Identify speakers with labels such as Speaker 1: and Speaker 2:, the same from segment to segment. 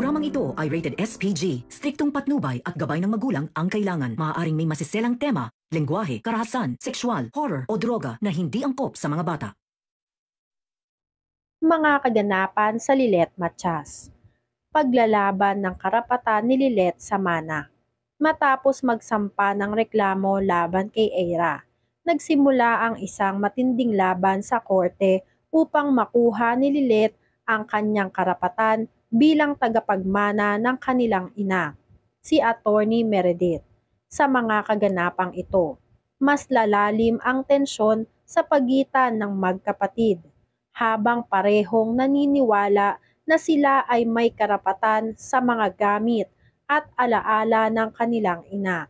Speaker 1: Programang ito ay rated SPG. Striktong patnubay at gabay ng magulang ang kailangan. Maaaring may masiselang tema, lengguwahe, karahasan, sexual, horror o droga na hindi angkop sa mga bata.
Speaker 2: Mga kaganapan sa Lilet Matias. Paglalaban ng karapatan ni Lilet sa Mana. Matapos magsampa ng reklamo laban kay Eira, nagsimula ang isang matinding laban sa korte upang makuha ni Lilet ang kanyang karapatan bilang tagapagmana ng kanilang ina, si Attorney Meredith. Sa mga kaganapang ito, mas lalalim ang tensyon sa pagitan ng magkapatid, habang parehong naniniwala na sila ay may karapatan sa mga gamit at alaala ng kanilang ina.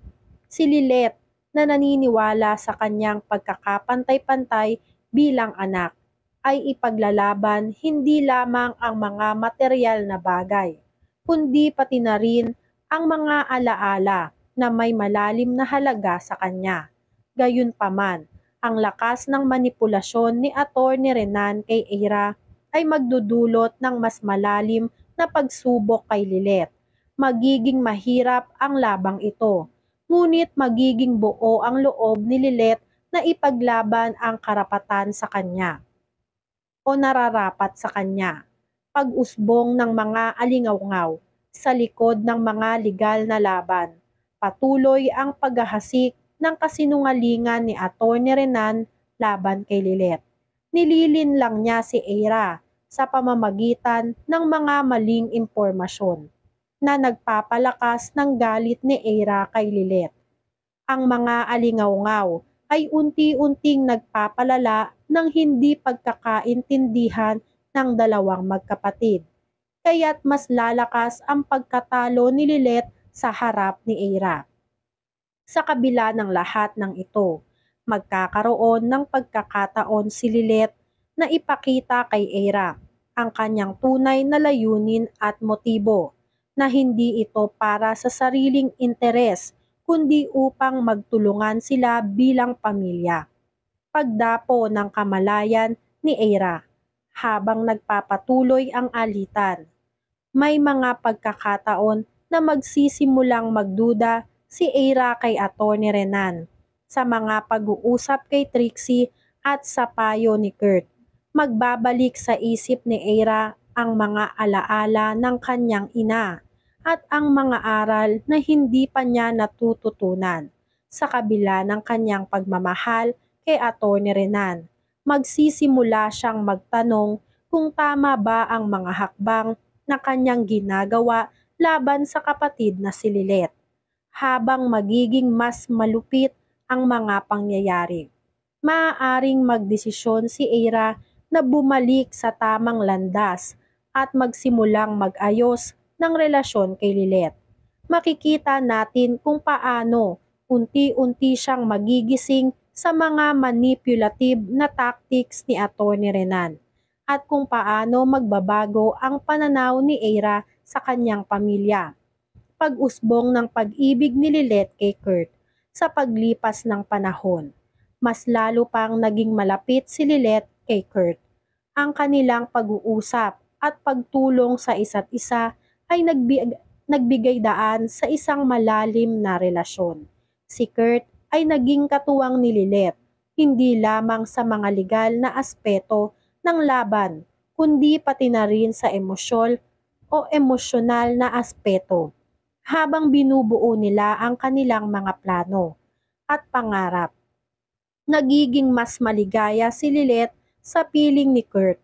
Speaker 2: Si Lilet, na naniniwala sa kanyang pagkakapantay-pantay bilang anak, ay ipaglalaban hindi lamang ang mga materyal na bagay, kundi pati na rin ang mga alaala na may malalim na halaga sa kanya. Gayunpaman, ang lakas ng manipulasyon ni Attorney Renan kay Eira ay magdudulot ng mas malalim na pagsubok kay Lilet. Magiging mahirap ang labang ito, ngunit magiging buo ang loob ni Lilet na ipaglaban ang karapatan sa kanya o nararapat sa kanya. Pag-usbong ng mga alingawngaw sa likod ng mga legal na laban. Patuloy ang paghahasik ng kasinungalingan ni Attorney Renan laban kay Lilet. Nililin lang niya si Eira sa pamamagitan ng mga maling impormasyon na nagpapalakas ng galit ni Eira kay Lilet. Ang mga alingawngaw ay unti-unting nagpapalala ng hindi pagkakaintindihan ng dalawang magkapatid, kaya't mas lalakas ang pagkatalo ni Lilet sa harap ni Eira. Sa kabila ng lahat ng ito, magkakaroon ng pagkakataon si Lilet na ipakita kay Eira ang kanyang tunay na layunin at motibo, na hindi ito para sa sariling interes kundi upang magtulungan sila bilang pamilya. Pagdapo ng kamalayan ni Eira habang nagpapatuloy ang alitan. May mga pagkakataon na magsisimulang magduda si Eira kay Attorney Renan sa mga pag-uusap kay Trixie at sa payo ni Kurt. Magbabalik sa isip ni Eira ang mga alaala ng kanyang ina at ang mga aral na hindi pa niya natututunan. Sa kabila ng kanyang pagmamahal kay Attorney Renan, magsisimula siyang magtanong kung tama ba ang mga hakbang na kanyang ginagawa laban sa kapatid na si Lilet, habang magiging mas malupit ang mga pangyayari. Maaaring magdesisyon si Eira na bumalik sa tamang landas at magsimulang mag-ayos ng relasyon kay Lilet. Makikita natin kung paano unti-unti siyang magigising sa mga manipulative na tactics ni Attorney Renan at kung paano magbabago ang pananaw ni Eira sa kanyang pamilya. Pag-usbong ng pag-ibig ni Lilet kay Kurt sa paglipas ng panahon. Mas lalo pang naging malapit si Lilet kay Kurt. Ang kanilang pag-uusap at pagtulong sa isa't isa ay nagbigay daan sa isang malalim na relasyon. Si Kurt ay naging katuwang ni Lilet, hindi lamang sa mga legal na aspeto ng laban, kundi pati na rin sa emosyonal na aspeto, habang binubuo nila ang kanilang mga plano at pangarap. Nagiging mas maligaya si Lilet sa piling ni Kurt.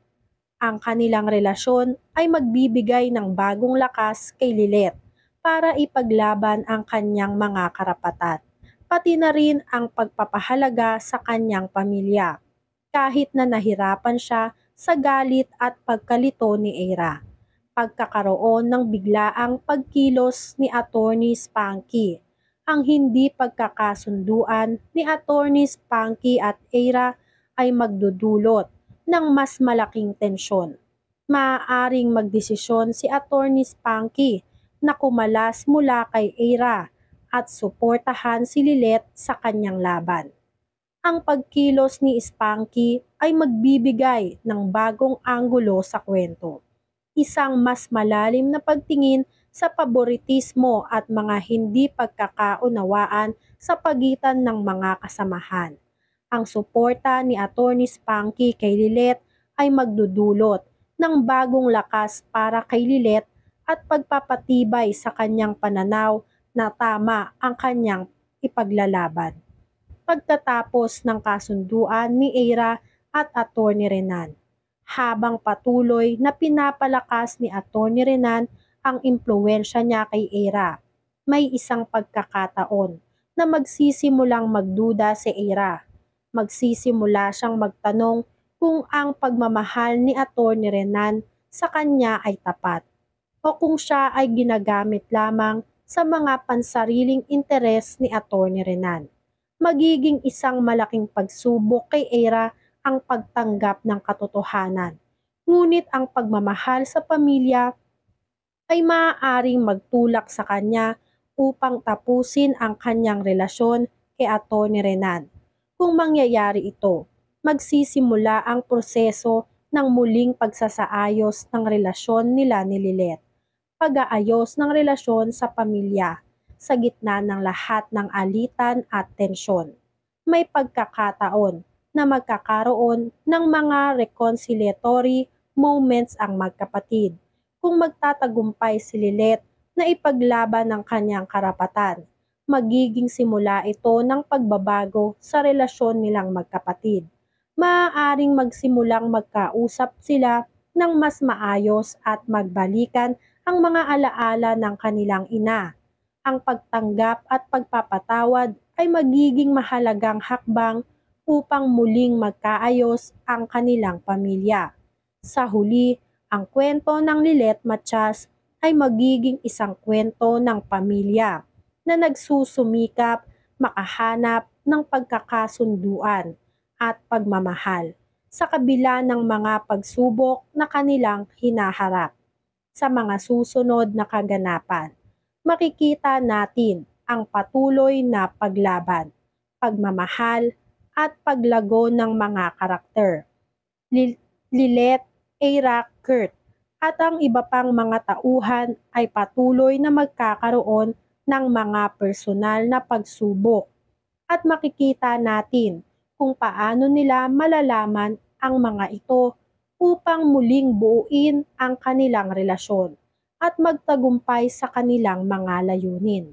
Speaker 2: Ang kanilang relasyon ay magbibigay ng bagong lakas kay Lilet para ipaglaban ang kanyang mga karapatan, pati na rin ang pagpapahalaga sa kanyang pamilya, kahit na nahirapan siya sa galit at pagkalito ni Eira. Pagkakaroon ng biglaang pagkilos ni Attorney Spanky, ang hindi pagkakasunduan ni Attorney Spanky at Eira ay magdudulot ng mas malaking tensyon. Maaaring magdesisyon si Attorney Spanky na kumalas mula kay Eira at suportahan si Lilet sa kanyang laban. Ang pagkilos ni Spanky ay magbibigay ng bagong anggulo sa kwento. isang mas malalim na pagtingin sa paboritismo at mga hindi pagkakaunawaan sa pagitan ng mga kasamahan. Ang suporta ni Atty. Spanky kay Lilet ay magdudulot ng bagong lakas para kay Lilet at pagpapatibay sa kanyang pananaw na tama ang kanyang ipaglalaban. Pagkatapos ng kasunduan ni Eira at Atty. Renan, habang patuloy na pinapalakas ni Atty. Renan ang impluwensya niya kay Eira, may isang pagkakataon na magsisimulang magduda si Eira. Magsisimula siyang magtanong kung ang pagmamahal ni Atty. Renan sa kanya ay tapat o kung siya ay ginagamit lamang sa mga pansariling interes ni Atty. Renan. Magiging isang malaking pagsubok kay Eira ang pagtanggap ng katotohanan. Ngunit ang pagmamahal sa pamilya ay maaaring magtulak sa kanya upang tapusin ang kanyang relasyon kay Atty. Renan. Kung mangyayari ito, magsisimula ang proseso ng muling pagsasaayos ng relasyon nila ni Lilet. Pag-aayos ng relasyon sa pamilya sa gitna ng lahat ng alitan at tensyon. May pagkakataon na magkakaroon ng mga reconciliatory moments ang magkapatid kung magtatagumpay si Lilet na ipaglaban ang kanyang karapatan. Magiging simula ito ng pagbabago sa relasyon nilang magkapatid. Maaaring magsimulang magkausap sila ng mas maayos at magbalikan ang mga alaala ng kanilang ina. Ang pagtanggap at pagpapatawad ay magiging mahalagang hakbang upang muling magkaayos ang kanilang pamilya. Sa huli, ang kwento ng Lilet Matias ay magiging isang kwento ng pamilya na nagsusumikap makahanap ng pagkakasunduan at pagmamahal sa kabila ng mga pagsubok na kanilang hinaharap. Sa mga susunod na kaganapan, makikita natin ang patuloy na paglaban, pagmamahal at paglago ng mga karakter. Lilet, Eira, Kurt at ang iba pang mga tauhan ay patuloy na magkakaroon ng mga personal na pagsubok at makikita natin kung paano nila malalaman ang mga ito upang muling buuin ang kanilang relasyon at magtagumpay sa kanilang mga layunin.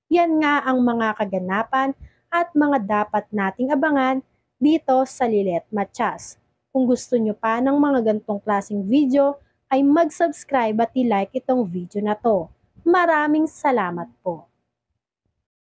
Speaker 2: Yan nga ang mga kaganapan at mga dapat nating abangan dito sa Lilet Matias. Kung gusto nyo pa ng mga gantong klaseng video, ay mag-subscribe at i-like itong video na to. Maraming salamat po.